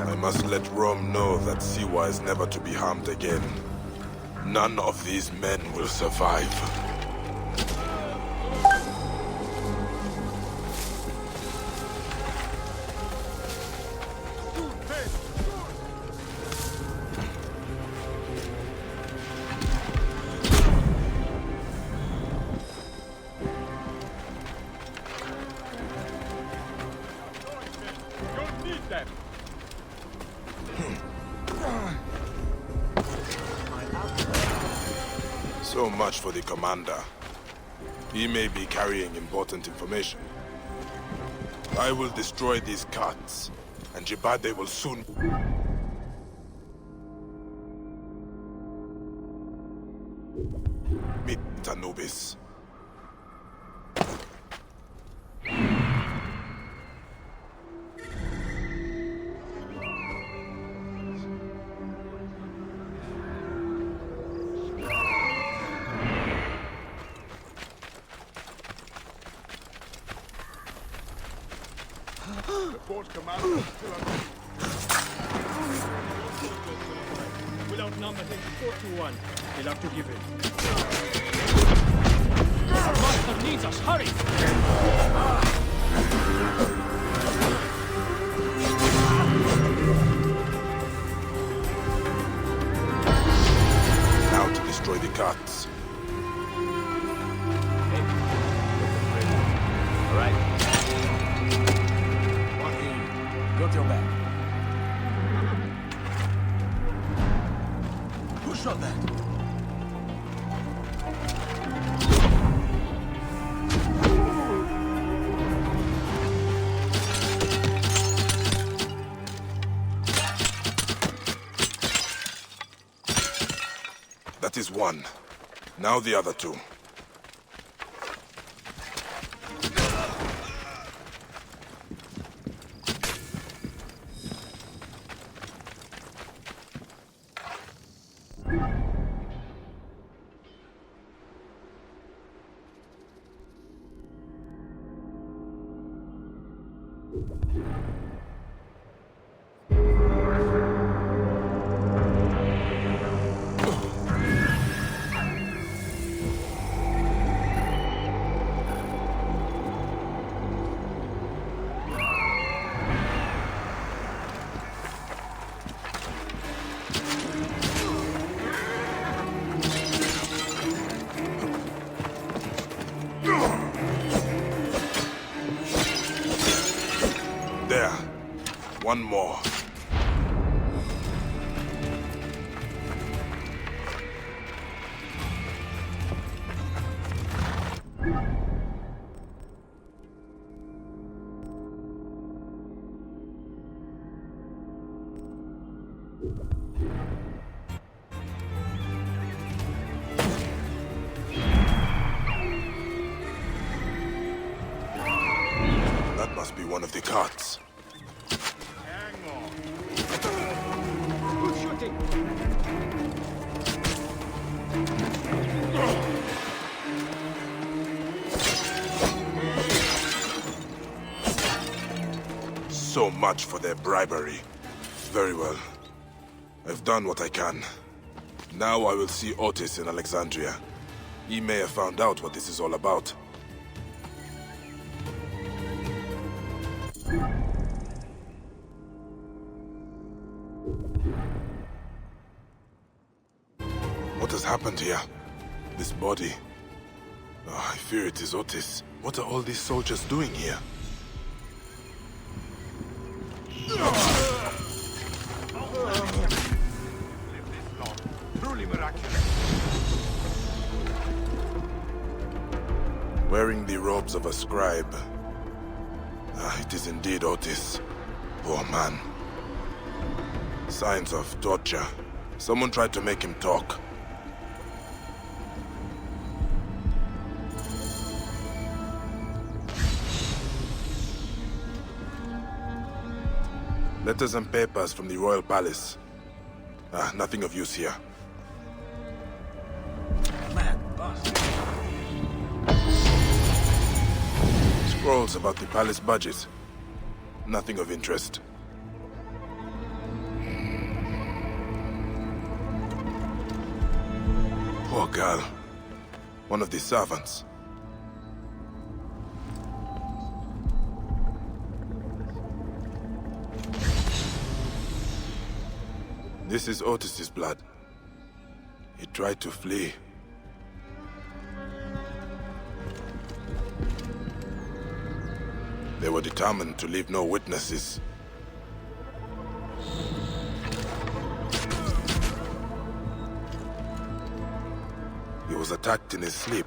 I must let Rome know that Siwa is never to be harmed again. None of these men will survive. So much for the commander. He may be carrying important information. I will destroy these carts, and Jibade will soon... meet Anubis. We'll outnumber him 4-1. He'll have to give in. Our master needs us. Hurry! Now to destroy the carts. All right. Got your back. Who shot that? That is one. Now the other two. There. One more. That must be one of the carts. Who's shooting? So much for their bribery. Very well. I've done what I can. Now I will see Otis in Alexandria. He may have found out what this is all about. What has happened here? This body. Oh, I fear it is Otis. What are all these soldiers doing here? Truly miraculous. Wearing the robes of a scribe. It is indeed Otis. Poor man. Signs of torture. Someone tried to make him talk. Letters and papers from the royal palace. Nothing of use here. Mad bastard. Scrolls about the palace budget. Nothing of interest. Poor girl. One of the servants. This is Otis's blood. He tried to flee. They were determined to leave no witnesses. He was attacked in his sleep.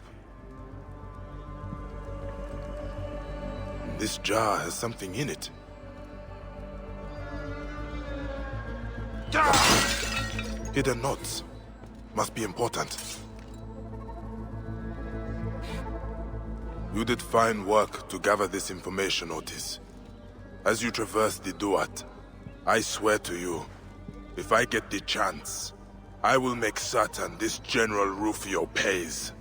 This jar has something in it. Hidden notes. Must be important. You did fine work to gather this information, Otis. As you traverse the Duat, I swear to you, if I get the chance, I will make certain this General Rufio pays.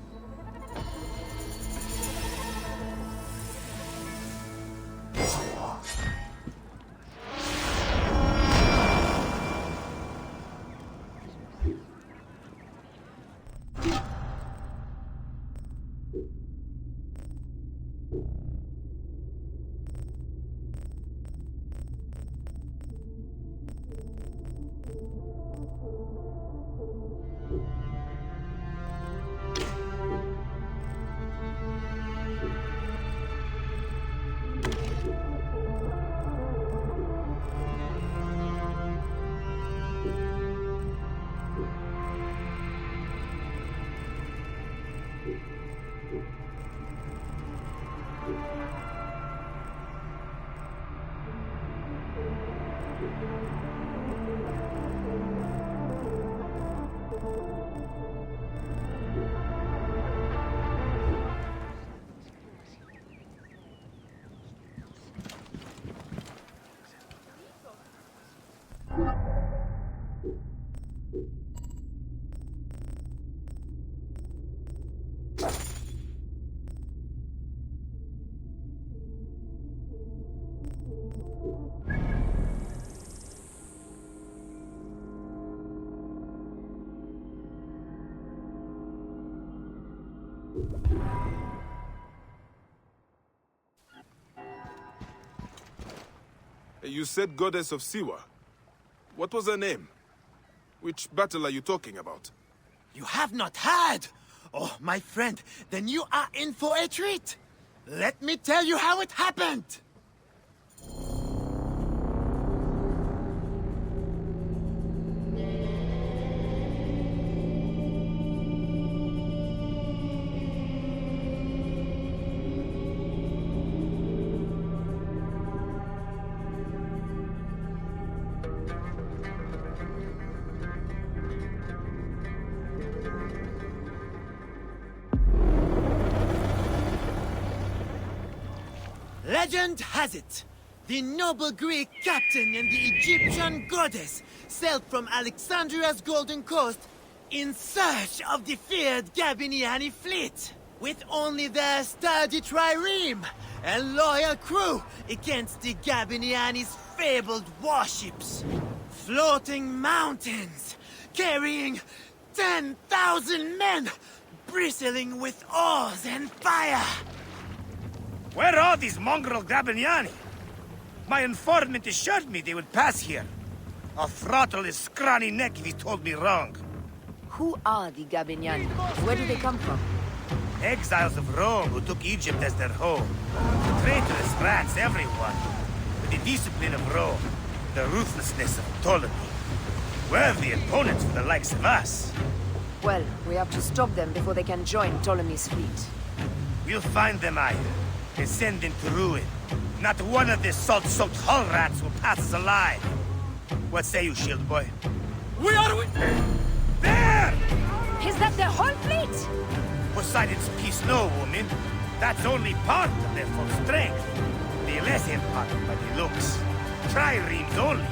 You said Goddess of Siwa. What was her name? Which battle are you talking about? You have not heard? Oh, my friend, then you are in for a treat. Let me tell you how it happened. Legend has it, the noble Greek captain and the Egyptian goddess sailed from Alexandria's Golden Coast in search of the feared Gabiniani fleet, with only their sturdy trireme and loyal crew against the Gabiniani's fabled warships. Floating mountains, carrying 10,000 men, bristling with oars and fire. Where are these mongrel Gabiniani? My informant assured me they would pass here. I'll throttle his scrawny neck if he told me wrong. Who are the Gabiniani? Where do they come from? Exiles of Rome who took Egypt as their home. Traitorous rats, everyone. With the discipline of Rome, the ruthlessness of Ptolemy. Worthy opponents for the likes of us. Well, we have to stop them before they can join Ptolemy's fleet. We'll find them, Aya, and send them to ruin. Not one of the salt-soaked hull rats will pass us alive. What say you, Shield Boy? We are... There! Is that their whole fleet? Poseidon's peace, no, woman. That's only part of their full strength. The lesser part by the looks. Triremes only.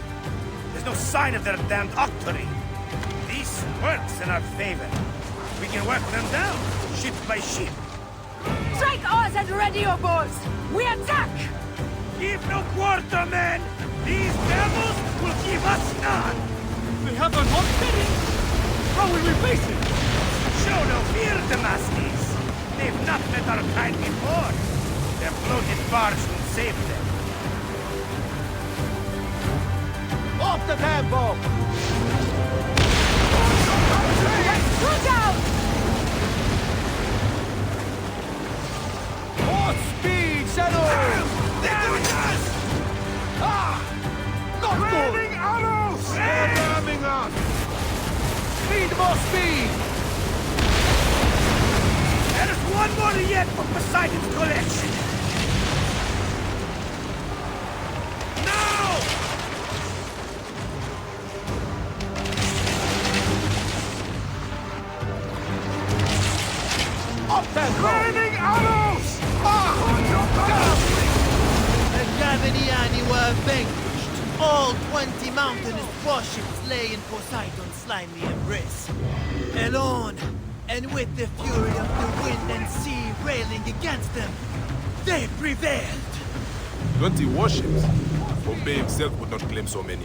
There's no sign of their damned octoring. This works in our favor. We can work them down, ship by ship. Strike oars and ready your bows! We attack! Give no quarter, men! These devils will give us none! They have an hot city! How will we face it? Show no fear, Damascus. They've not met our kind before. Their bloated barge will save them. Off the tempo! Look out! More speed, Shadow! They're doing us! Ah! Not good! Raining arrows! They're ramming us! Need more speed! There's one more yet from Poseidon's collection. Now! Up tempo! Raining arrows! The Gabiniani were vanquished. All 20 mountainous warships lay in Poseidon's slimy embrace. Alone, and with the fury of the wind and sea railing against them, they prevailed. 20 warships? Pompey himself would not claim so many.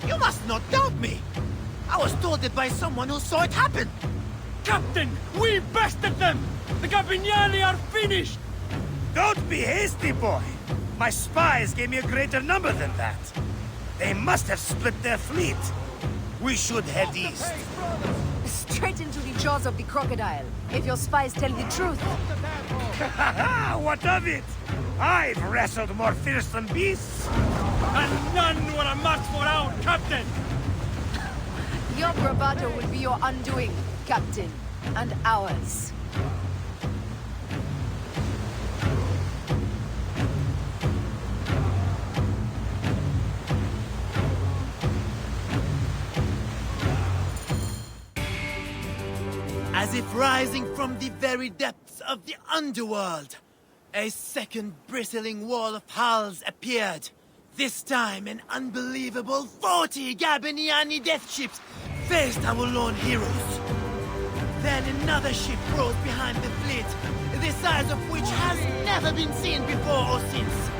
You must not doubt me. I was told it by someone who saw it happen. Captain, we bested them! The Gabiniani are finished! Don't be hasty, boy. My spies gave me a greater number than that. They must have split their fleet. We should head east. Straight into the jaws of the crocodile, if your spies tell the truth. What of it? I've wrestled more fearsome beasts. And none were a match for our captain! Your bravado will be your undoing, Captain, and ours. As if rising from the very depths of the underworld, a second bristling wall of hulls appeared. This time, an unbelievable 40 Gabiniani death ships faced our lone heroes. Then another ship rose behind the fleet, the size of which has never been seen before or since.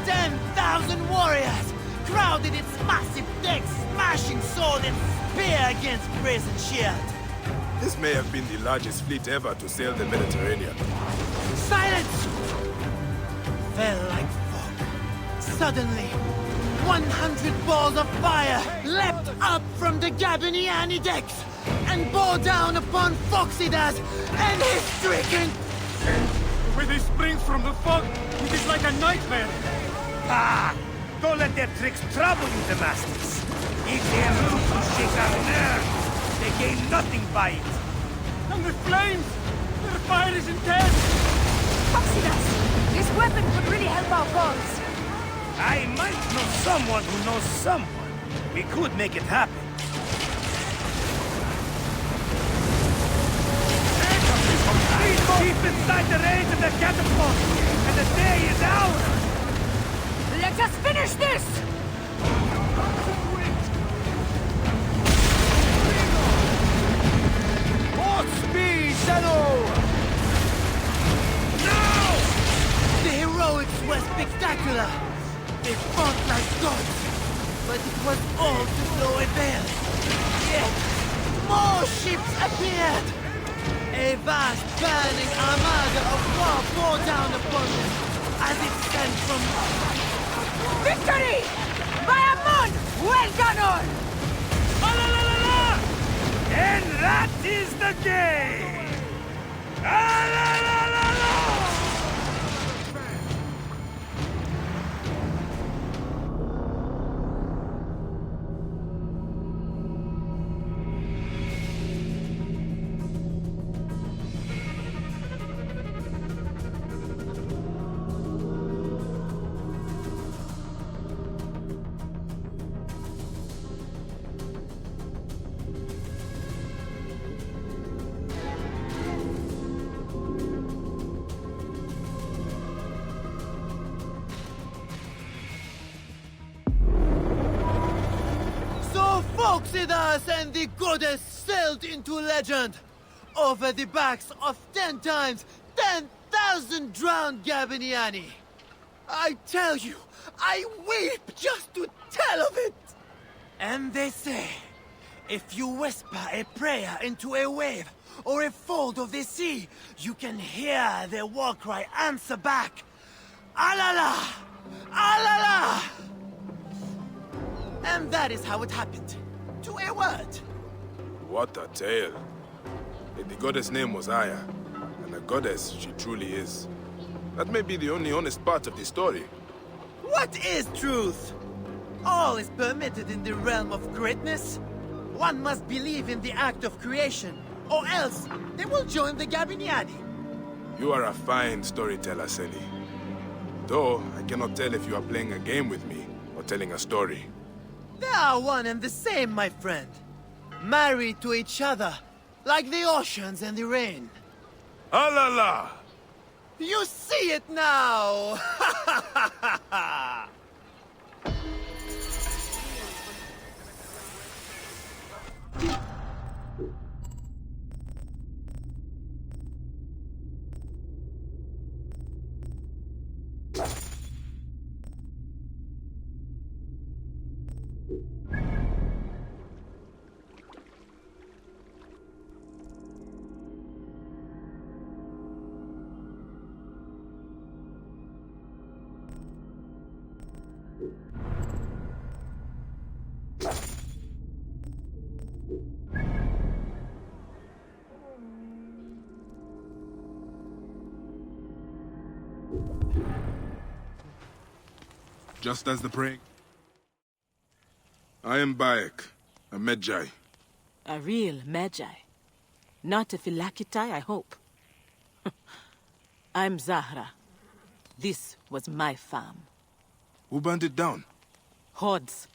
10,000 warriors crowded its massive decks, smashing sword and spear against brazen shield. This may have been the largest fleet ever to sail the Mediterranean. Silence! Fell like fog. Suddenly, 100 balls of fire leapt up from the Gabiniani decks and bore down upon Foxidas and his stricken. With the springs from the fog, it is like a nightmare! Ah! Don't let their tricks trouble you, Damascus. If they move to shake our nerves, they gain nothing by it. And the flames! Their fire is intense! Foxidas, this weapon could really help our cause. I might know someone who knows someone. We could make it happen. Keep inside the range of the catapult, and the day is ours! Let us finish this! More speed, Shadow! Now! The heroics were spectacular. They fought like gods, but it was all to no avail. Yet, more ships appeared. A vast burning armada of war bore down upon them as it sent from... Victory! By Amun! Well done all! And that is the game! Foxidas and the goddess sailed into legend over the backs of 10 times 10,000 drowned Gabiniani. I tell you, I weep just to tell of it. And they say, if you whisper a prayer into a wave or a fold of the sea, you can hear their war cry answer back. Alala! Alala! And that is how it happened. To a word. What a tale. The goddess' name was Aya, and a goddess she truly is. That may be the only honest part of the story. What is truth? All is permitted in the realm of greatness. One must believe in the act of creation, or else they will join the Gabiniani. You are a fine storyteller, Seni. Though, I cannot tell if you are playing a game with me, or telling a story. They are one and the same, my friend. Married to each other, like the oceans and the rain. Alala! You see it now! Just as the praying. I am Bayek, a Medjay. A real Magi. Not a Philakitai, I hope. I'm Zahra. This was my farm. Who burned it down? Hordes.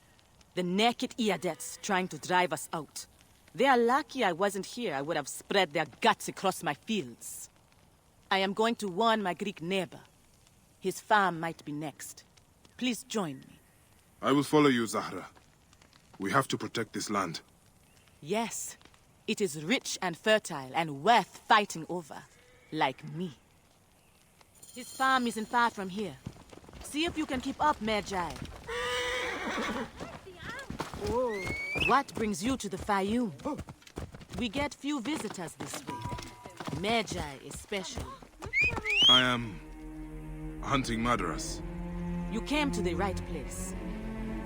The naked Iadets trying to drive us out. They are lucky I wasn't here. I would have spread their guts across my fields. I am going to warn my Greek neighbor. His farm might be next. Please join me. I will follow you, Zahra. We have to protect this land. Yes, it is rich and fertile and worth fighting over. Like me. His farm isn't far from here. See if you can keep up, Magi. What brings you to the Fayoum? We get few visitors this way. Magi especially. I am hunting murderers. You came to the right place.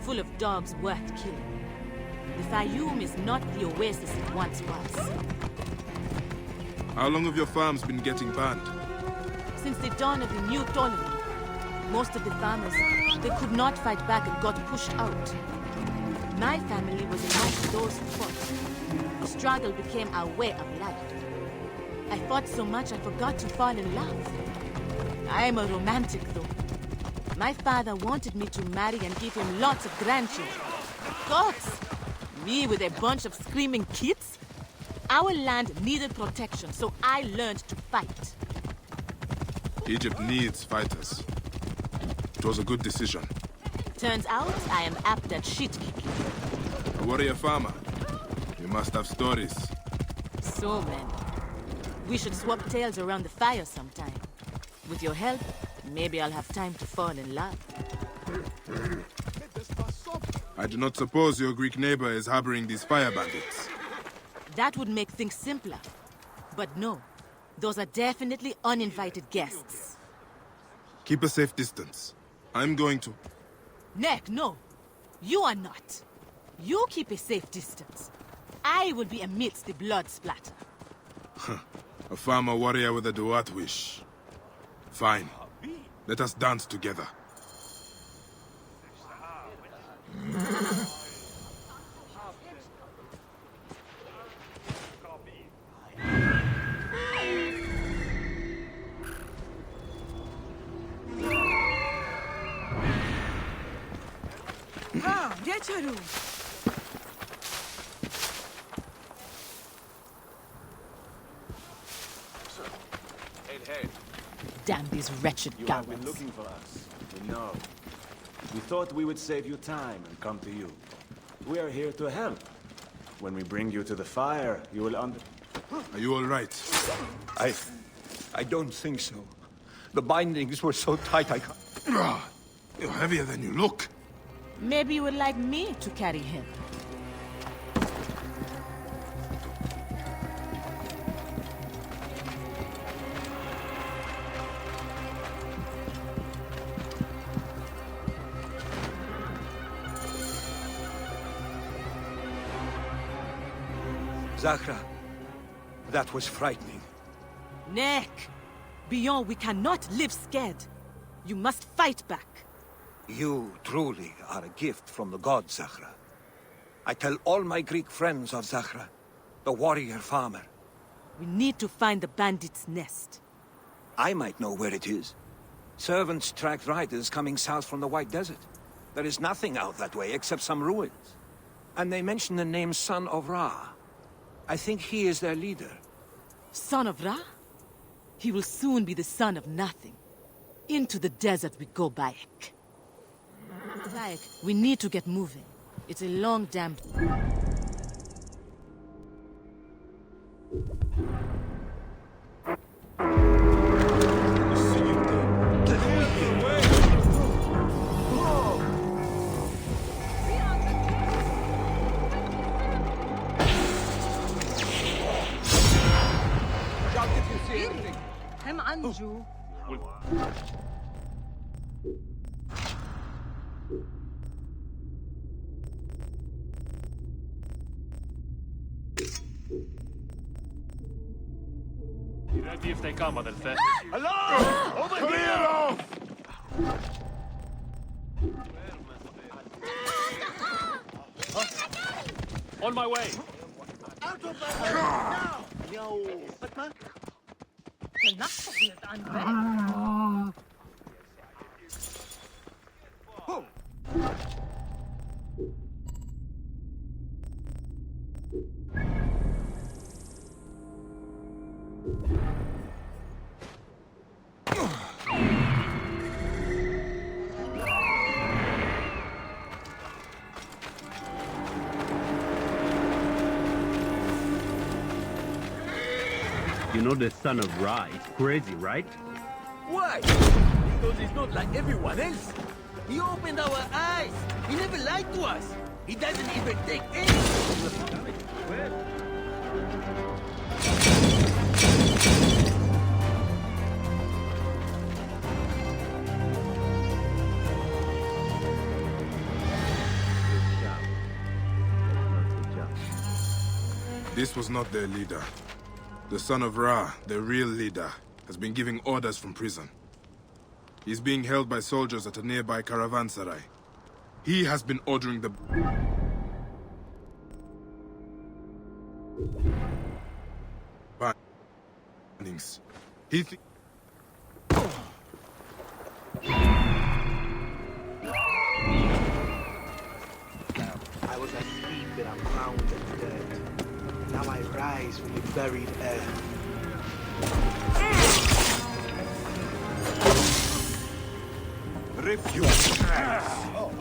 Full of dogs worth killing. The Fayoum is not the oasis it once was. How long have your farms been getting banned? Since the dawn of the new Ptolemy, most of the farmers, they could not fight back and got pushed out. My family was among those who fought. The struggle became our way of life. I fought so much I forgot to fall in love. I am a romantic, though. My father wanted me to marry and give him lots of grandchildren. Gods! Me with a bunch of screaming kids? Our land needed protection, so I learned to fight. Egypt needs fighters. It was a good decision. Turns out I am apt at shit-kicking. A warrior farmer. You must have stories. So many. We should swap tales around the fire sometime. With your help, maybe I'll have time to fall in love. I do not suppose your Greek neighbor is harboring these fire bandits. That would make things simpler. But no, those are definitely uninvited guests. Keep a safe distance. I'm going to... Nick, no. You are not. You keep a safe distance. I will be amidst the blood splatter. A farmer warrior with a Duat wish. Fine. Let us dance together. Geçerim. Hey. Damn these wretched You have been cowards. looking for us. We know. We thought we would save you time and come to you. We are here to help. When we bring you to the fire, you will Are you all right? I don't think so. The bindings were so tight I can't... You're heavier than you look. Maybe you would like me to carry him. Zahra, that was frightening. Nick! Beyond, we cannot live scared. You must fight back. You truly are a gift from the gods, Zahra. I tell all my Greek friends of Zahra, the warrior farmer. We need to find the bandit's nest. I might know where it is. Servants tracked riders coming south from the White Desert. There is nothing out that way except some ruins. And they mention the name Son of Ra. I think he is their leader. Son of Ra? He will soon be the son of nothing. Into the desert we go, Bayek. Bayek, we need to get moving. It's a long damn... هم عنجو. Ready if they come, Adelfe. Hello! Over here! On my way. Out of my way now! Yo, Batman? You know the son of Ra is crazy, right? Why? Because he's not like everyone else. He opened our eyes. He never lied to us. He doesn't even take any. This was not their leader. The son of Ra, their real leader, has been giving orders from prison. He's being held by soldiers at a nearby caravanserai. He has been ordering the... bindings. He I was asleep and I'm found and dead. Now I rise from the buried air. Rip you! Oh.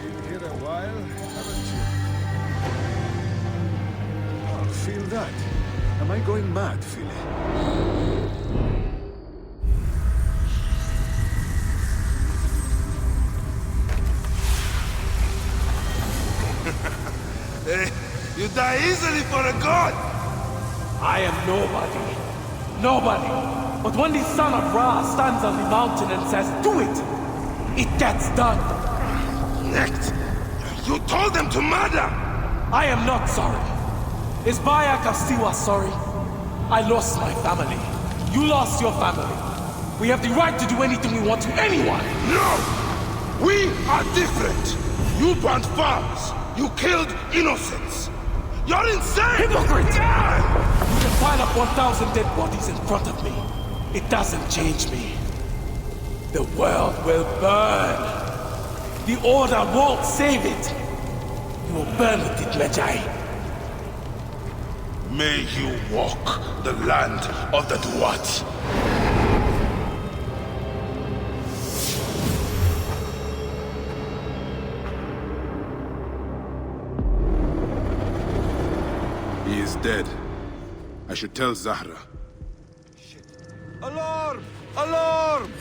Been here a while, haven't you? Oh, feel that. Am I going mad, Philly? You die easily for a god! I am nobody. Nobody. But when the son of Ra stands on the mountain and says, do it, it gets done. Next, you told them to murder! I am not sorry. Is Baya Kastiwa sorry? I lost my family. You lost your family. We have the right to do anything we want to anyone. No! We are different! You burnt farms! You killed innocents! You're insane! Hypocrite! You can pile up 1,000 dead bodies in front of me. It doesn't change me. The world will burn. The Order won't save it. You will burn with it, Medjay. May you walk the land of the Duat. He is dead. I should tell Zahra. Alarm! Alarm!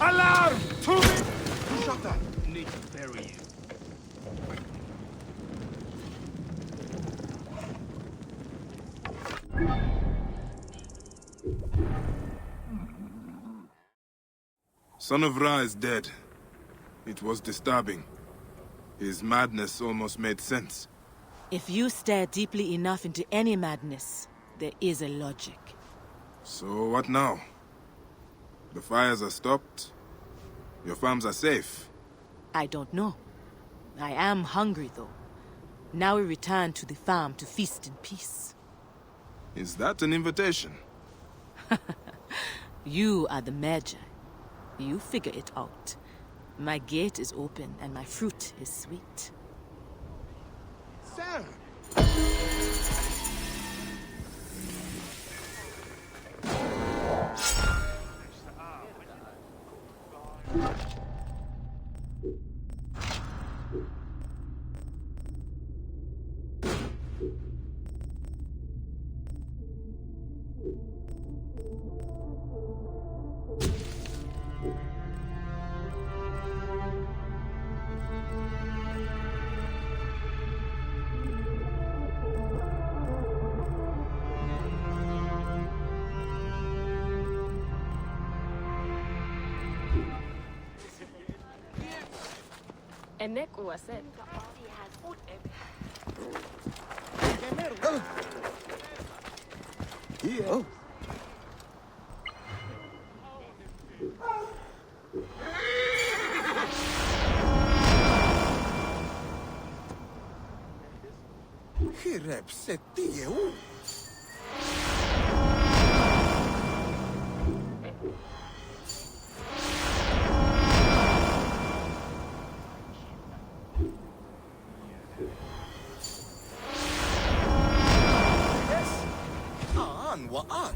Alarm! To me! Shut up! Need to bury you. Son of Ra is dead. It was disturbing. His madness almost made sense. If you stare deeply enough into any madness, there is a logic. So what now? The fires are stopped? Your farms are safe? I don't know. I am hungry, though. Now we return to the farm to feast in peace. Is that an invitation? You are the Magi. You figure it out. My gate is open and my fruit is sweet. Sir! Enek uaset. Here. Hirep settiu. What?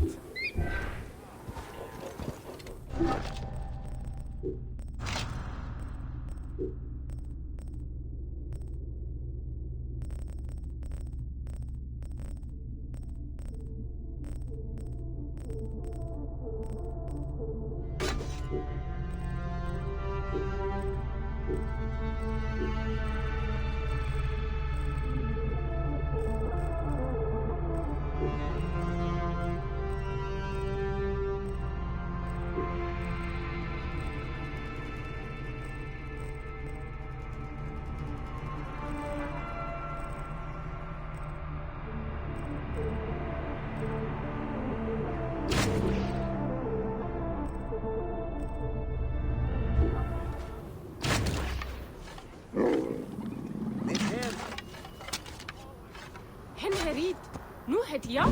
Henherit. Nu het ja?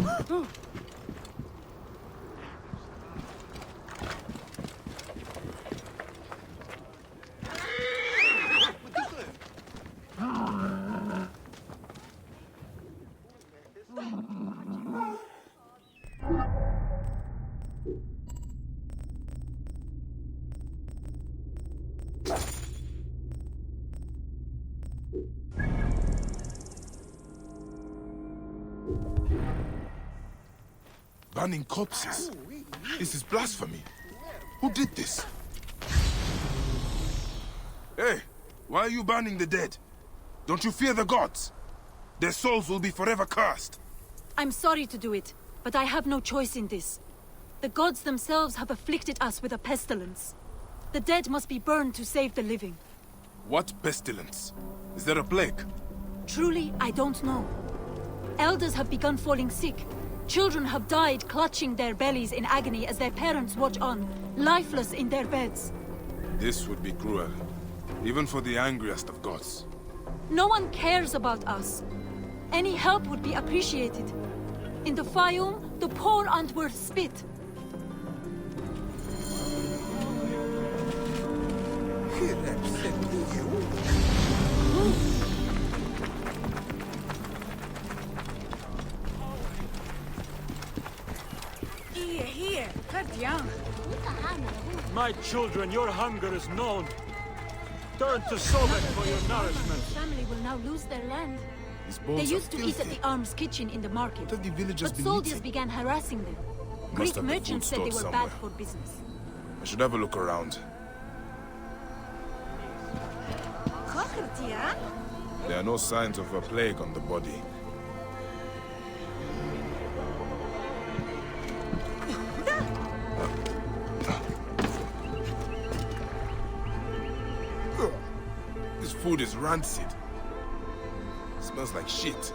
Burning corpses? This is blasphemy. Who did this? Hey, why are you burning the dead? Don't you fear the gods? Their souls will be forever cursed. I'm sorry to do it, but I have no choice in this. The gods themselves have afflicted us with a pestilence. The dead must be burned to save the living. What pestilence? Is there a plague? Truly, I don't know. Elders have begun falling sick. Children have died clutching their bellies in agony as their parents watch on, lifeless in their beds. This would be cruel, even for the angriest of gods. No one cares about us. Any help would be appreciated. In the Fayum, the poor aren't worth spit. Here, cut young. My children, your hunger is known. Turn to Sobek for your nourishment. The family will now lose their land. These They bones used are to eat at filthy. the arms kitchen in the market. What have the villagers But been soldiers eating? began harassing them. Must Greek have the merchants food said they stored were bad somewhere. for business. I should have a look around. There are no signs of a plague on the body. This food is rancid. It smells like shit.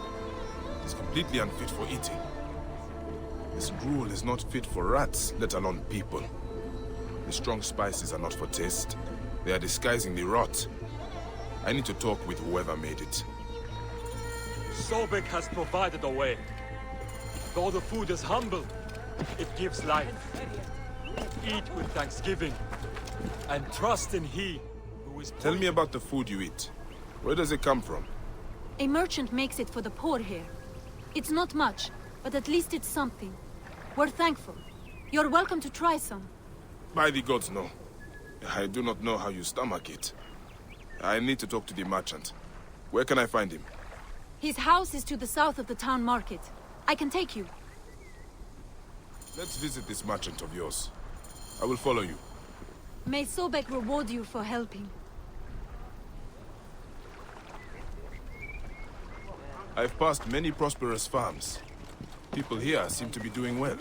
It's completely unfit for eating. This gruel is not fit for rats, let alone people. The strong spices are not for taste. They are disguisingly rot. I need to talk with whoever made it. Sobek has provided a way. Though the food is humble, it gives life. Eat with thanksgiving, and trust in He who is... Tell me about the food you eat. Where does it come from? A merchant makes it for the poor here. It's not much, but at least it's something. We're thankful. You're welcome to try some. By the gods, no. I do not know how you stomach it. I need to talk to the merchant. Where can I find him? His house is to the south of the town market. I can take you. Let's visit this merchant of yours. I will follow you. May Sobek reward you for helping. I've passed many prosperous farms. People here seem to be doing well.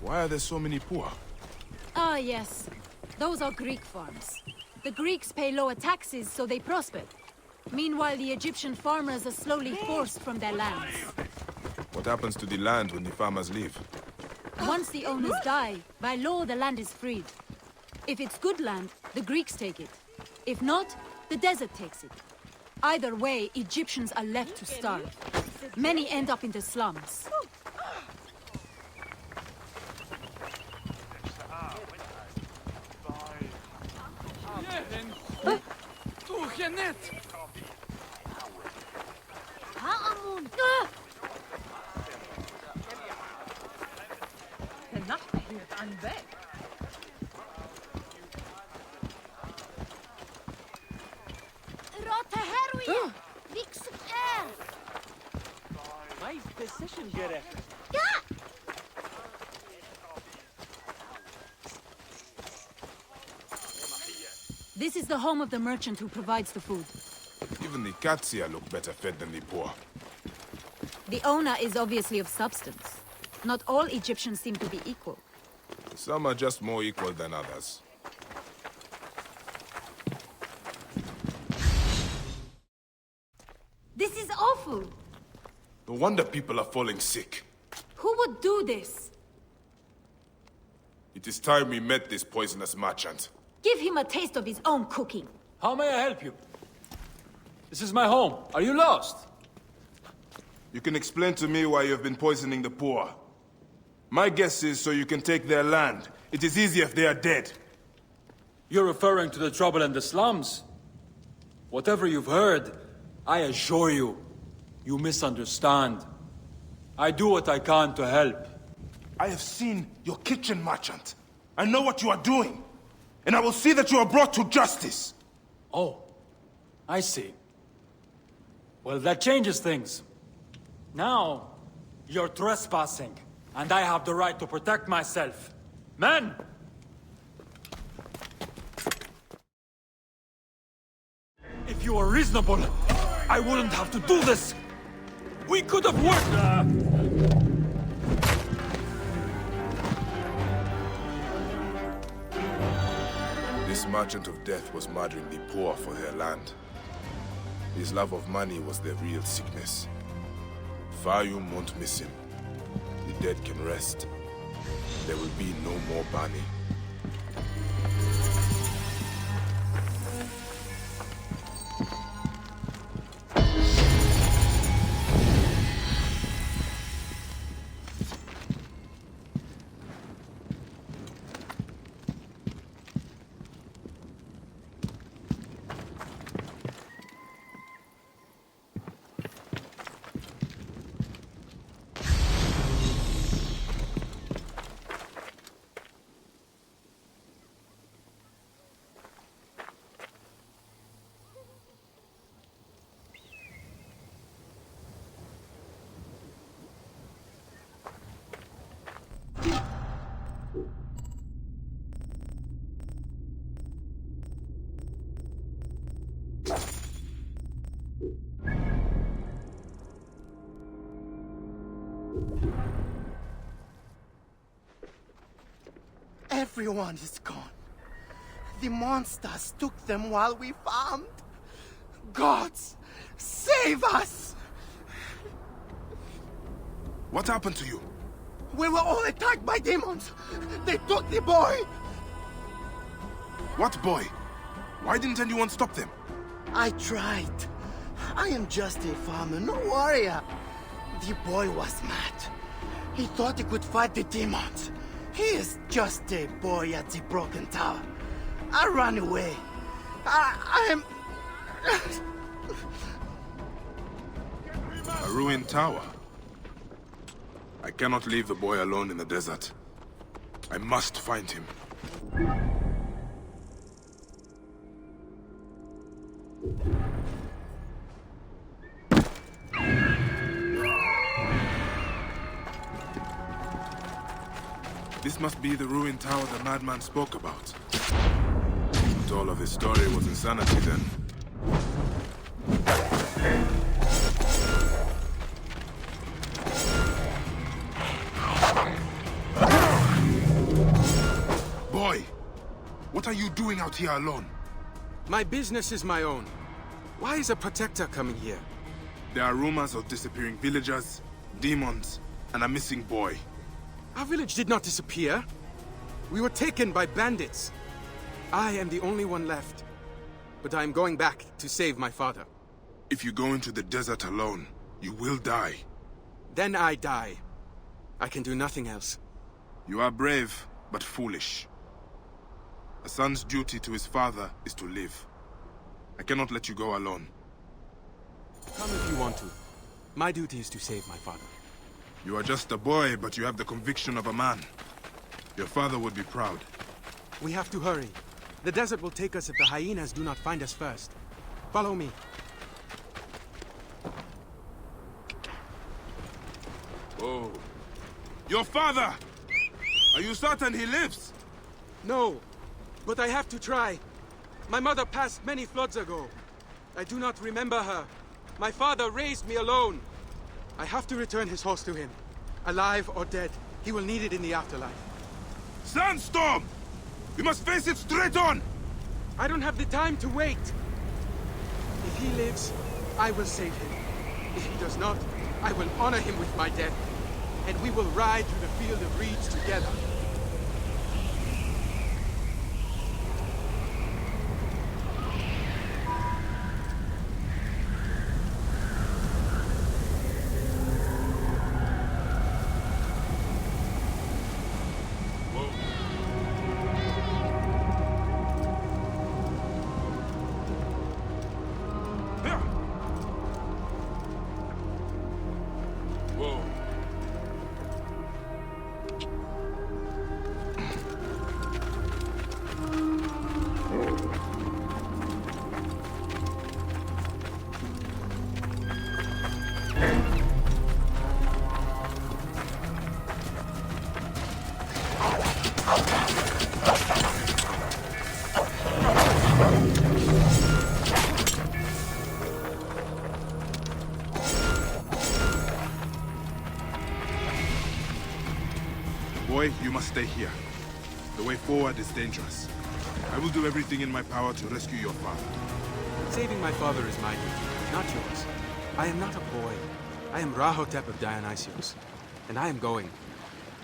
Why are there so many poor? Ah, yes. Those are Greek farms. The Greeks pay lower taxes, so they prosper. Meanwhile, the Egyptian farmers are slowly forced from their lands. What happens to the land when the farmers leave? Once the owners die, by law the land is freed. If it's good land, the Greeks take it. If not, the desert takes it. Either way, Egyptians are left to starve. Many end up in the slums. This is the home of the merchant who provides the food. Even the cats here look better fed than the poor. The owner is obviously of substance. Not all Egyptians seem to be equal. Some are just more equal than others. This is awful! No wonder people are falling sick. Who would do this? It is time we met this poisonous merchant. Give him a taste of his own cooking. How may I help you? This is my home. Are you lost? You can explain to me why you have been poisoning the poor. My guess is so you can take their land. It is easier if they are dead. You're referring to the trouble in the slums? Whatever you've heard, I assure you, you misunderstand. I do what I can to help. I have seen your kitchen, merchant. I know what you are doing. And I will see that you are brought to justice. Oh, I see. Well, that changes things. Now, you're trespassing, and I have the right to protect myself. Men! If you were reasonable, I wouldn't have to do this. We could have worked... This merchant of death was murdering the poor for their land. His love of money was their real sickness. Fayum won't miss him. The dead can rest. There will be no more burning. Everyone is gone. The monsters took them while we farmed. Gods, save us! What happened to you? We were all attacked by demons. They took the boy. What boy? Why didn't anyone stop them? I tried. I am just a farmer, no warrior. The boy was mad. He thought he could fight the demons. He is just a boy at the broken tower. I ran away. I am... A ruined tower. I cannot leave the boy alone in the desert. I must find him. This must be the ruined tower the madman spoke about. But all of his story was insanity then. Boy, what are you doing out here alone? My business is my own. Why is a protector coming here? There are rumors of disappearing villagers, demons, and a missing boy. Our village did not disappear. We were taken by bandits. I am the only one left. But I am going back to save my father. If you go into the desert alone, you will die. Then I die. I can do nothing else. You are brave, but foolish. A son's duty to his father is to live. I cannot let you go alone. Come if you want to. My duty is to save my father. You are just a boy, but you have the conviction of a man. Your father would be proud. We have to hurry. The desert will take us if the hyenas do not find us first. Follow me. Oh. Your father! Are you certain he lives? No, but I have to try. My mother passed many floods ago. I do not remember her. My father raised me alone. I have to return his horse to him. Alive or dead, he will need it in the afterlife. Sandstorm! We must face it straight on! I don't have the time to wait. If he lives, I will save him. If he does not, I will honor him with my death. And we will ride through the field of reeds together. Boy, you must stay here. The way forward is dangerous. I will do everything in my power to rescue your father. Saving my father is my duty, not yours. I am not a boy. I am Rahotep of Dionysios, and I am going.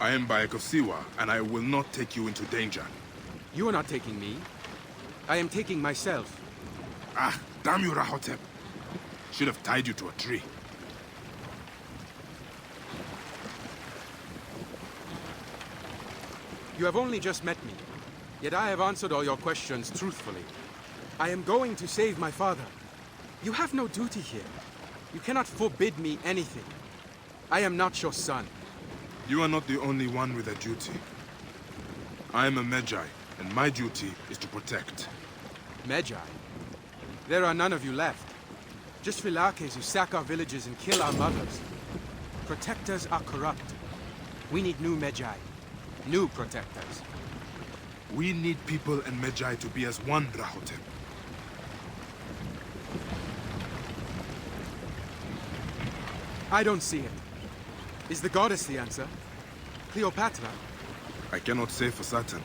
I am Bayek of Siwa, and I will not take you into danger. You are not taking me. I am taking myself. Ah, damn you, Rahotep. Should have tied you to a tree. You have only just met me, yet I have answered all your questions truthfully. I am going to save my father. You have no duty here. You cannot forbid me anything. I am not your son. You are not the only one with a duty. I am a Magi, and my duty is to protect. Magi? There are none of you left. Just Philakes who sack our villages and kill our mothers. Protectors are corrupt. We need new Magi. New protectors. We need people and Magi to be as one, Rahotep. I don't see it. Is the goddess the answer? Cleopatra? I cannot say for certain.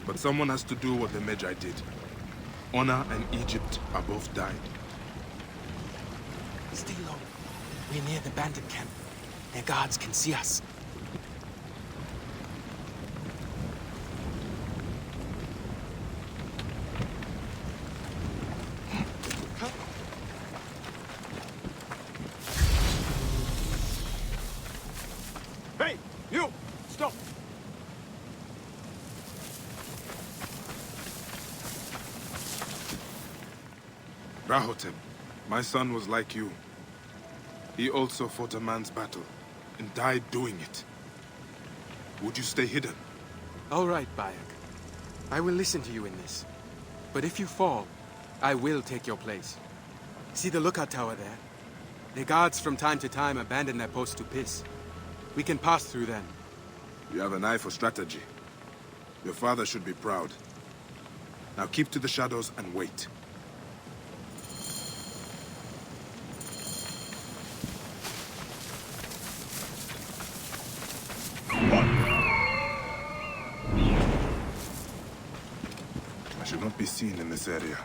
But someone has to do what the Magi did. Honor and Egypt are both died. Stay low. We're near the bandit camp. Their guards can see us. Hey, you! Stop! Rahotep, my son was like you. He also fought a man's battle and died doing it. Would you stay hidden? All right, Bayek. I will listen to you in this. But if you fall, I will take your place. See the lookout tower there? The guards from time to time abandon their posts to piss. We can pass through them. You have an eye for strategy. Your father should be proud. Now keep to the shadows and wait. I should not be seen in this area.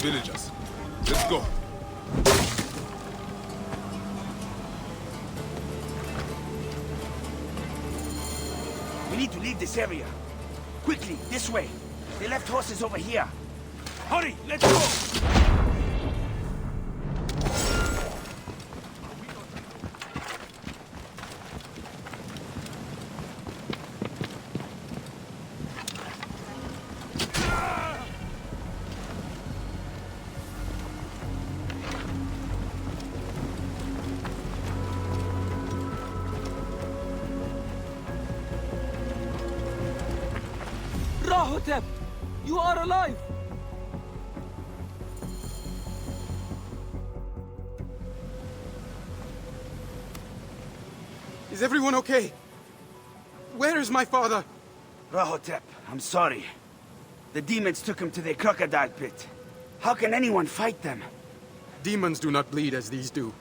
Villagers, let's go. We need to leave this area. Quickly, this way. They left horses over here. Hurry, let's go! Rahotep! You are alive! Is everyone okay? Where is my father? Rahotep, I'm sorry. The demons took him to their crocodile pit. How can anyone fight them? Demons do not bleed as these do.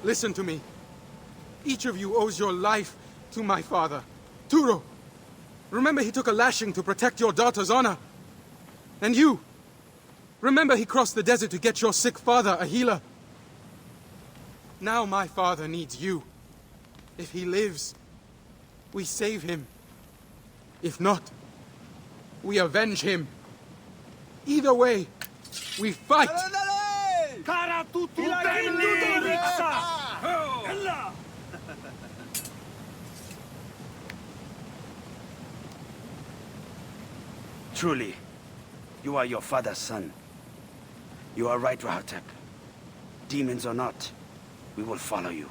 Listen to me. Each of you owes your life to my father. Turo! Remember he took a lashing to protect your daughter's honor. And you! Remember he crossed the desert to get your sick father a healer. Now my father needs you. If he lives, we save him. If not, we avenge him. Either way, we fight! Truly, you are your father's son. You are right, Rahotep. Demons or not, we will follow you.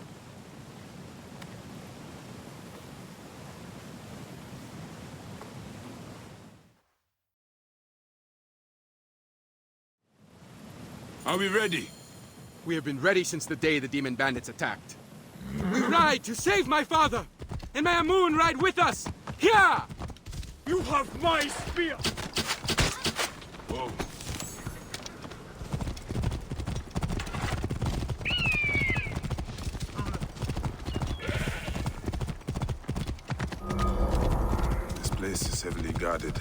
Are we ready? We have been ready since the day the demon bandits attacked. We ride to save my father! And may a moon ride with us! Here! You have my spear! Whoa. This place is heavily guarded.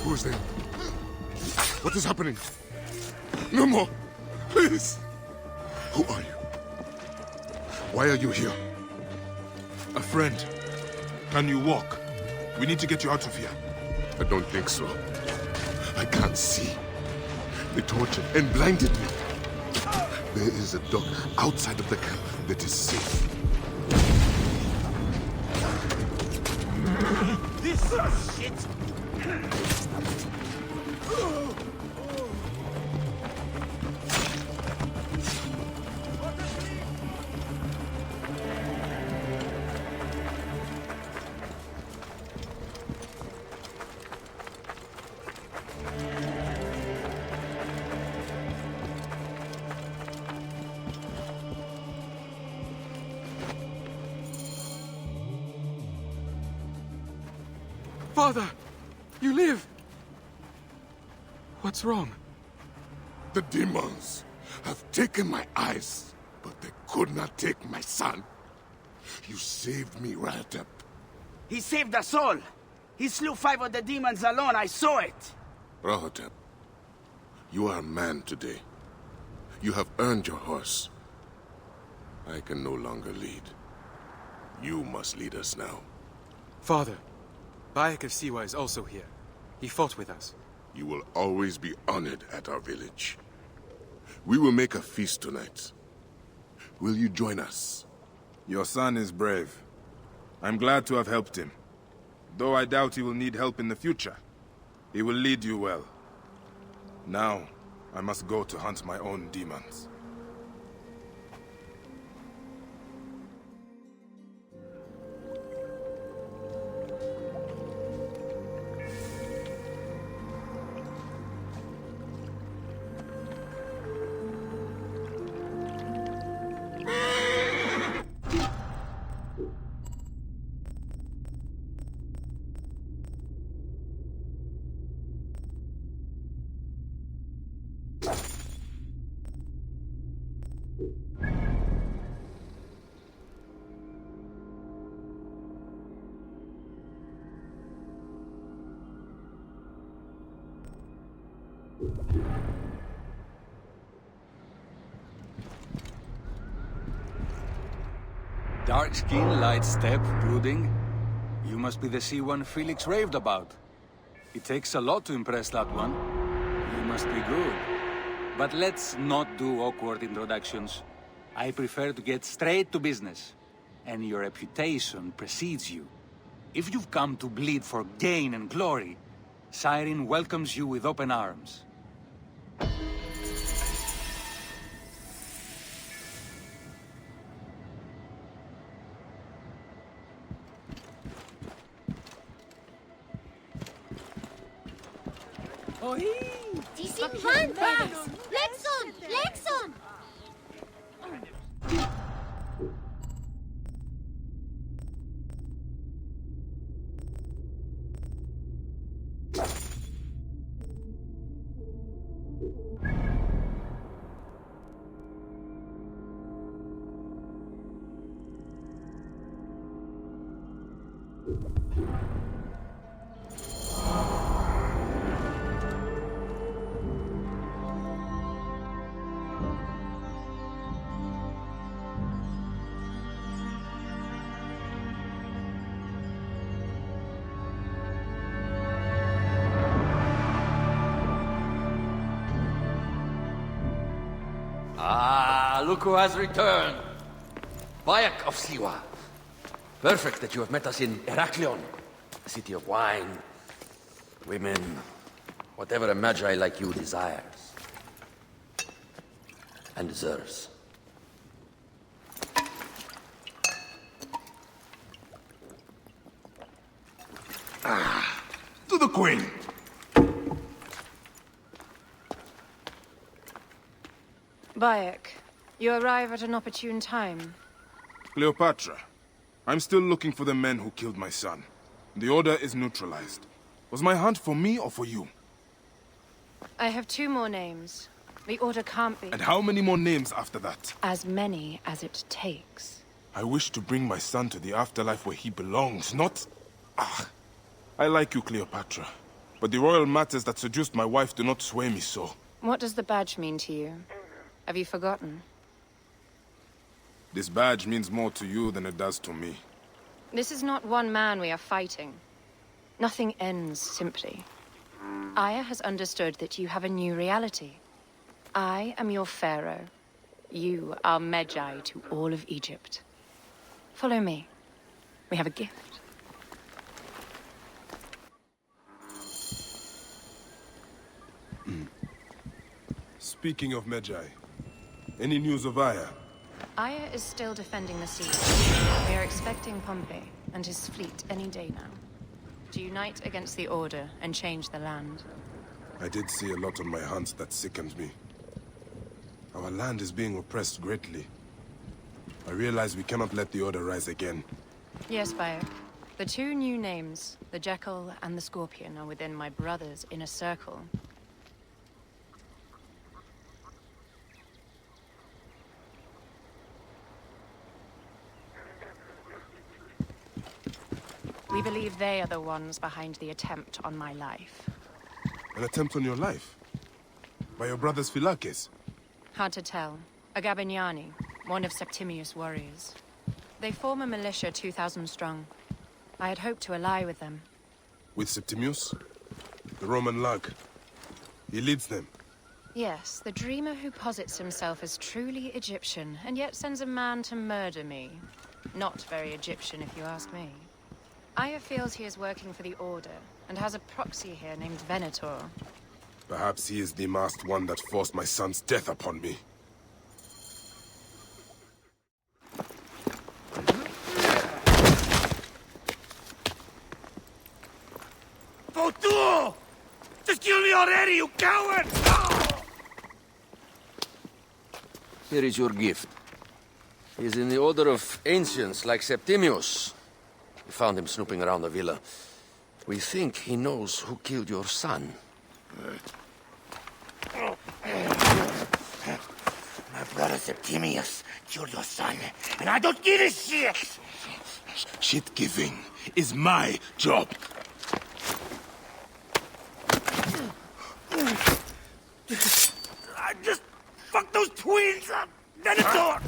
Who is there? What is happening? No more! Please! Who are you? Why are you here? A friend. Can you walk? We need to get you out of here. I don't think so. I can't see. They tortured and blinded me. There is a dock outside of the camp that is safe. This shit! Father! You live! What's wrong? The demons have taken my eyes, but they could not take my son. You saved me, Rahatep. He saved us all. He slew 5 of the demons alone, I saw it. Rahatep, you are a man today. You have earned your horse. I can no longer lead. You must lead us now. Father, Bayek of Siwa is also here. He fought with us. You will always be honored at our village. We will make a feast tonight. Will you join us? Your son is brave. I'm glad to have helped him. Though I doubt he will need help in the future. He will lead you well. Now, I must go to hunt my own demons. Dark skin, light step, brooding. You must be the C1 Felix raved about. It takes a lot to impress that one. You must be good. But let's not do awkward introductions. I prefer to get straight to business. And your reputation precedes you. If you've come to bleed for gain and glory, Siren welcomes you with open arms. Sie sind Handbags! Lexon! Lexon! Look who has returned. Bayek of Siwa. Perfect that you have met us in Heraklion, a city of wine, women, whatever a magi like you desires. And deserves. To the Queen! Bayek, you arrive at an opportune time. Cleopatra, I'm still looking for the men who killed my son. The order is neutralized. Was my hunt for me or for you? I have 2 more names. The order can't be... And how many more names after that? As many as it takes. I wish to bring my son to the afterlife where he belongs, not... I like you, Cleopatra. But the royal matters that seduced my wife do not sway me so. What does the badge mean to you? Have you forgotten? This badge means more to you than it does to me. This is not one man we are fighting. Nothing ends simply. Aya has understood that you have a new reality. I am your pharaoh. You are Magi to all of Egypt. Follow me. We have a gift. Speaking of Magi, any news of Aya? Aya is still defending the sea. We are expecting Pompey and his fleet any day now. To unite against the Order and change the land. I did see a lot on my hunts that sickened me. Our land is being oppressed greatly. I realize we cannot let the Order rise again. Yes, Bayek. The two new names, the Jekyll and the Scorpion, are within my brother's inner circle. We believe they are the ones behind the attempt on my life. An attempt on your life? By your brother's Philakes? Hard to tell. A Gabignani, one of Septimius' warriors. They form a militia 2,000 strong. I had hoped to ally with them. With Septimius? The Roman lug. He leads them. Yes, the dreamer who posits himself as truly Egyptian, and yet sends a man to murder me. Not very Egyptian, if you ask me. Aya feels he is working for the Order, and has a proxy here named Venator. Perhaps he is the masked one that forced my son's death upon me. Fotuo! Just kill me already, you coward! Here is your gift. He is in the order of ancients like Septimius. We found him snooping around the villa. We think he knows who killed your son. My brother Septimius killed your son, and I don't give a shit! Shit-giving is my job. I just fucked those twins up! Venator!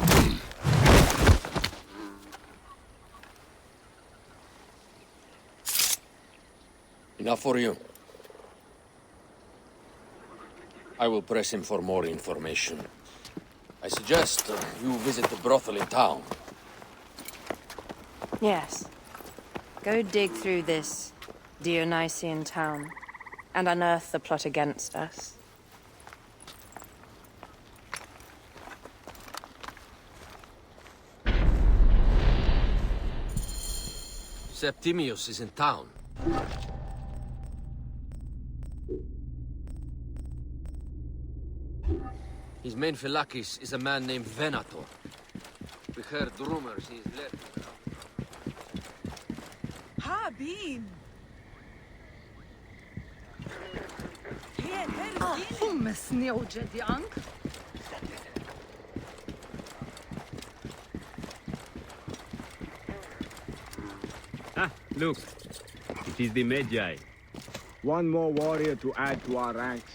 Enough for you. I will press him for more information. I suggest you visit the brothel in town. Yes. Go dig through this Dionysian town, and unearth the plot against us. Septimius is in town. His main Philakes is a man named Venator. We heard rumors he is left. Habim! Hummus neoġed jank. Ah, look. It is the Magi. One more warrior to add to our ranks.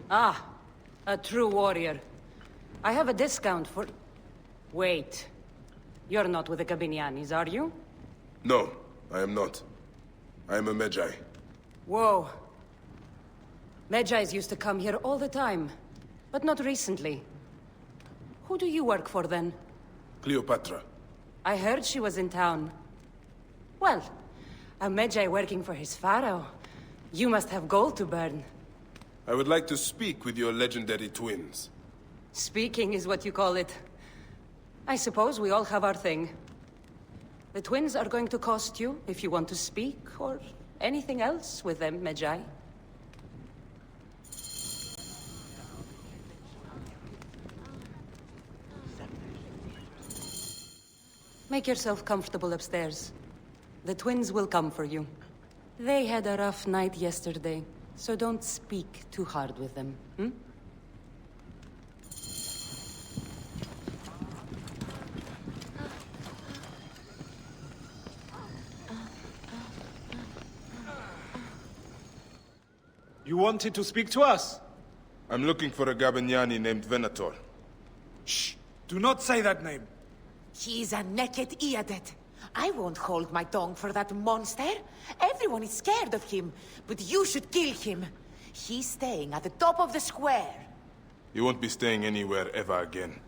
Ah, a true warrior. I have a discount for... Wait. You're not with the Gabinianis, are you? No, I am not. I am a Magi. Whoa. Magi's used to come here all the time, but not recently. Who do you work for, then? Cleopatra. I heard she was in town. Well, a Magi working for his pharaoh. You must have gold to burn. I would like to speak with your legendary twins. Speaking is what you call it. I suppose we all have our thing. The twins are going to cost you if you want to speak, or anything else with them, Magi. Make yourself comfortable upstairs. The twins will come for you. They had a rough night yesterday, so don't speak too hard with them, hmm? You wanted to speak to us? I'm looking for a Gabignani named Venator. Shh! Do not say that name. He's a naked Iadet. I won't hold my tongue for that monster. Everyone is scared of him, but you should kill him. He's staying at the top of the square. You won't be staying anywhere ever again.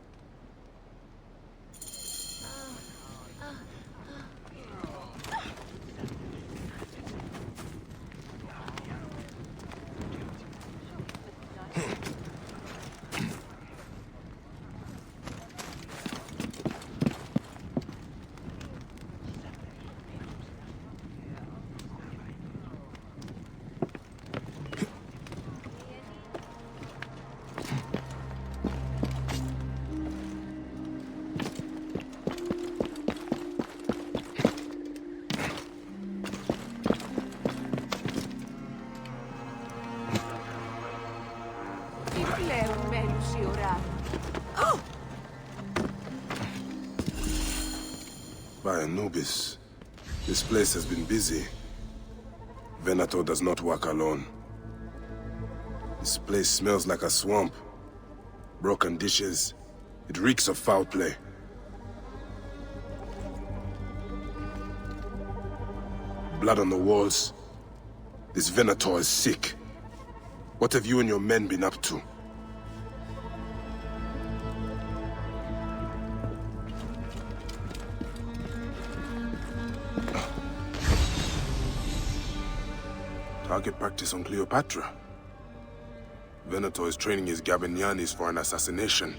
by Anubis. This place has been busy. Venator does not work alone. This place smells like a swamp. Broken dishes. It reeks of foul play. Blood on the walls. This Venator is sick. What have you and your men been up to? Target practice on Cleopatra. Venator is training his Gabinianis for an assassination.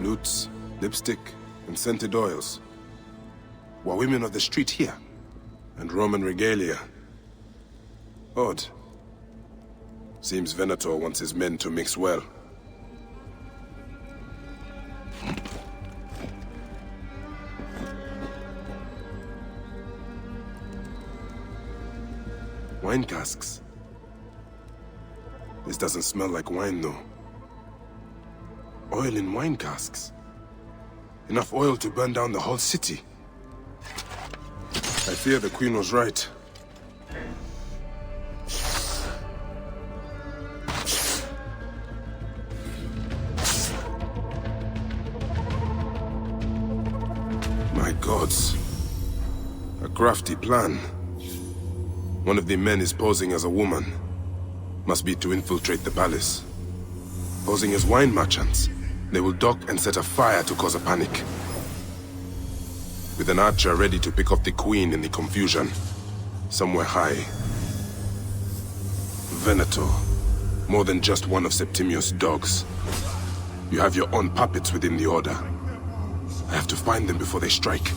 Lutes, lipstick, and scented oils. Were women of the street here? And Roman regalia. Odd. Seems Venator wants his men to mix well. Wine casks. This doesn't smell like wine, though. Oil in wine casks. Enough oil to burn down the whole city. I fear the Queen was right. My gods. A crafty plan. One of the men is posing as a woman. Must be to infiltrate the palace. Posing as wine merchants, they will dock and set a fire to cause a panic. With an archer ready to pick off the queen in the confusion. Somewhere high. Venator. More than just one of Septimius' dogs. You have your own puppets within the Order. I have to find them before they strike.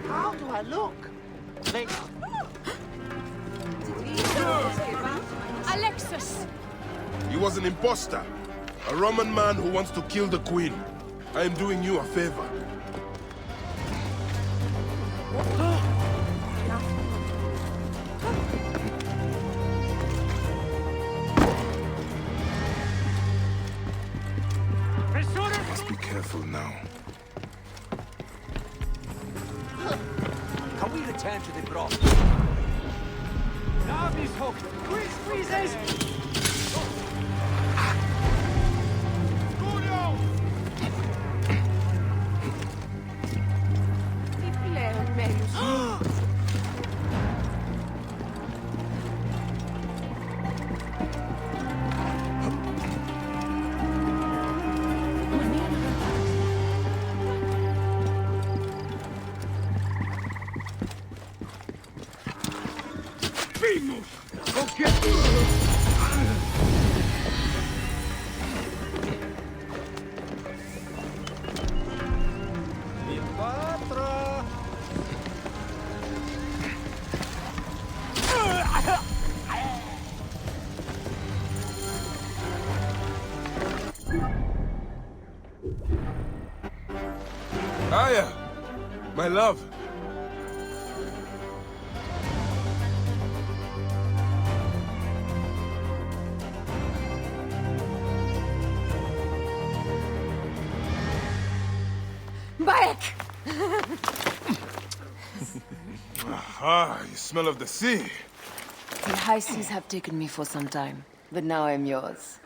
How do I look? Alexis! He was an imposter. A Roman man who wants to kill the queen. I am doing you a favor. Must be careful now. Can we return to the broth? Now he's hooked. Freezes! Aya, my love. Back! Ah, you smell of the sea. The high seas have taken me for some time, but now I'm yours.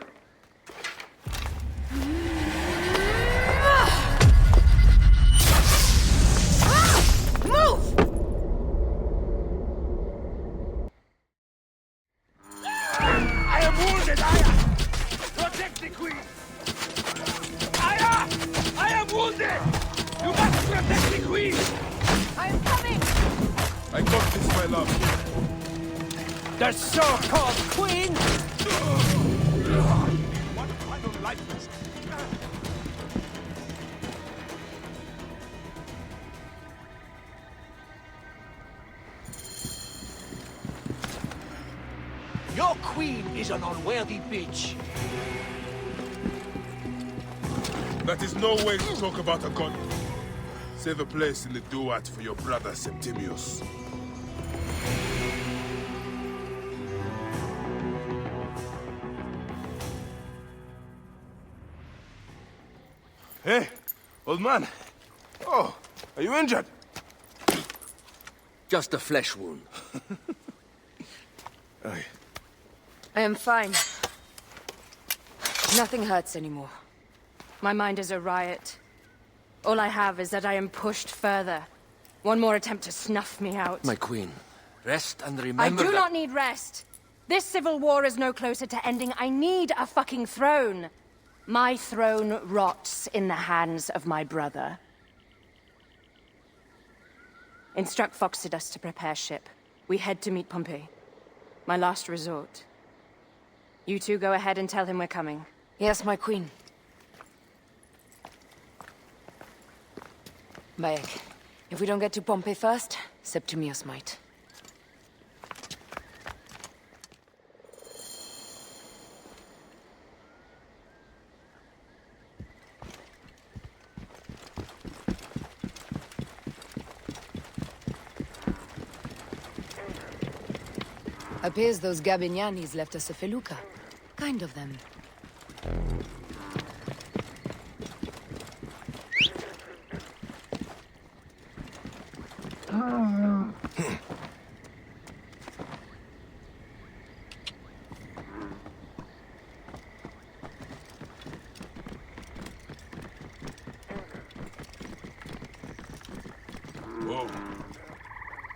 got this, my love. The so-called queen? What kind of life is this? Your queen is an unworthy bitch. That is no way to talk about a god. Save a place in the duat for your brother Septimius. Hey, old man. Oh, are you injured? Just a flesh wound. I am fine. Nothing hurts anymore. My mind is a riot. All I have is that I am pushed further. One more attempt to snuff me out. My queen, rest and I remember do that... not need rest. This civil war is no closer to ending. I need a fucking throne. My throne rots in the hands of my brother. Instruct Phoxidas to prepare ship. We head to meet Pompey. My last resort. You two go ahead and tell him we're coming. Yes, my queen. Bayek, if we don't get to Pompey first, Septimius might. Appears those Gabinianis left us a felucca. Kind of them.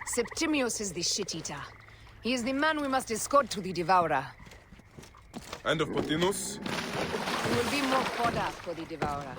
Septimius is the shit-eater. He is the man we must escort to the Devourer. And of Pothinus? He will be more fodder for the Devourer.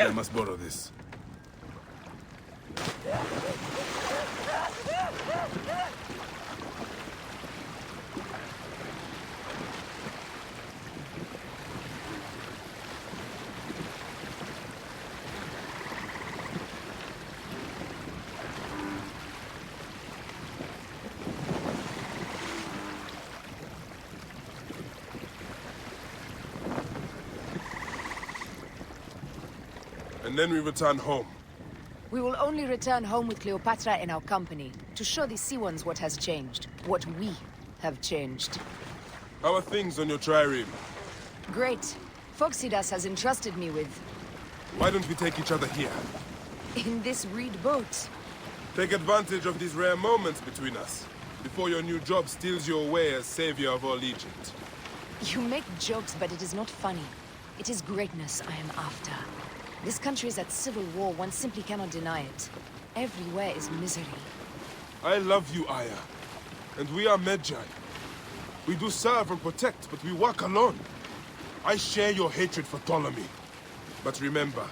I must borrow this. And then we return home. We will only return home with Cleopatra in our company, to show the Sea Ones what has changed, what we have changed. How are things on your trireme? Great. Phoxidas has entrusted me with... Why don't we take each other here? in this reed boat. Take advantage of these rare moments between us, before your new job steals you away as savior of all Egypt. You make jokes, but it is not funny. It is greatness I am after. This country is at civil war, one simply cannot deny it. Everywhere is misery. I love you, Aya. And we are Magi. We do serve and protect, but we work alone. I share your hatred for Ptolemy. But remember,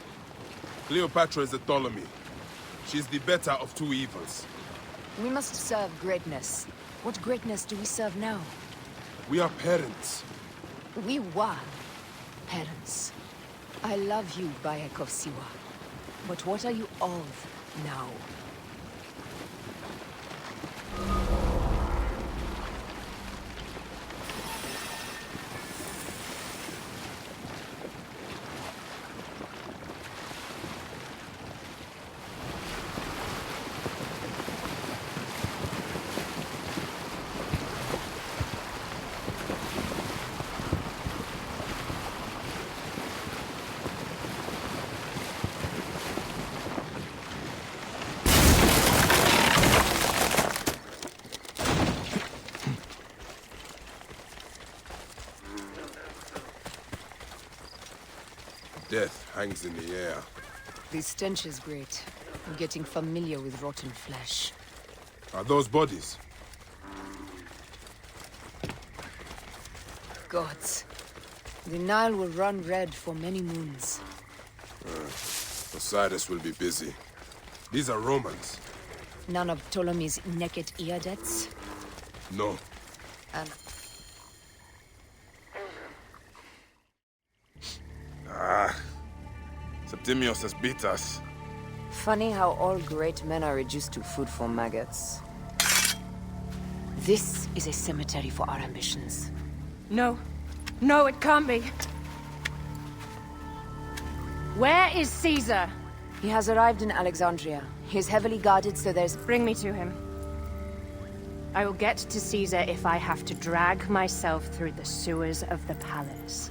Cleopatra is a Ptolemy. She's the better of two evils. We must serve greatness. What greatness do we serve now? We are parents. We were parents. I love you, Bayek of Siwa. But what are you of now? Death hangs in the air. The stench is great. I'm getting familiar with rotten flesh. Are those bodies? Gods. The Nile will run red for many moons. Osiris will be busy. These are Romans. None of Ptolemy's naked Iadets? No. And Septimius has beat us. funny how all great men are reduced to food for maggots. This is a cemetery for our ambitions. No. No, it can't be. Where is Caesar? He has arrived in Alexandria. He's heavily guarded, so there's... Bring me to him. I will get to Caesar if I have to drag myself through the sewers of the palace.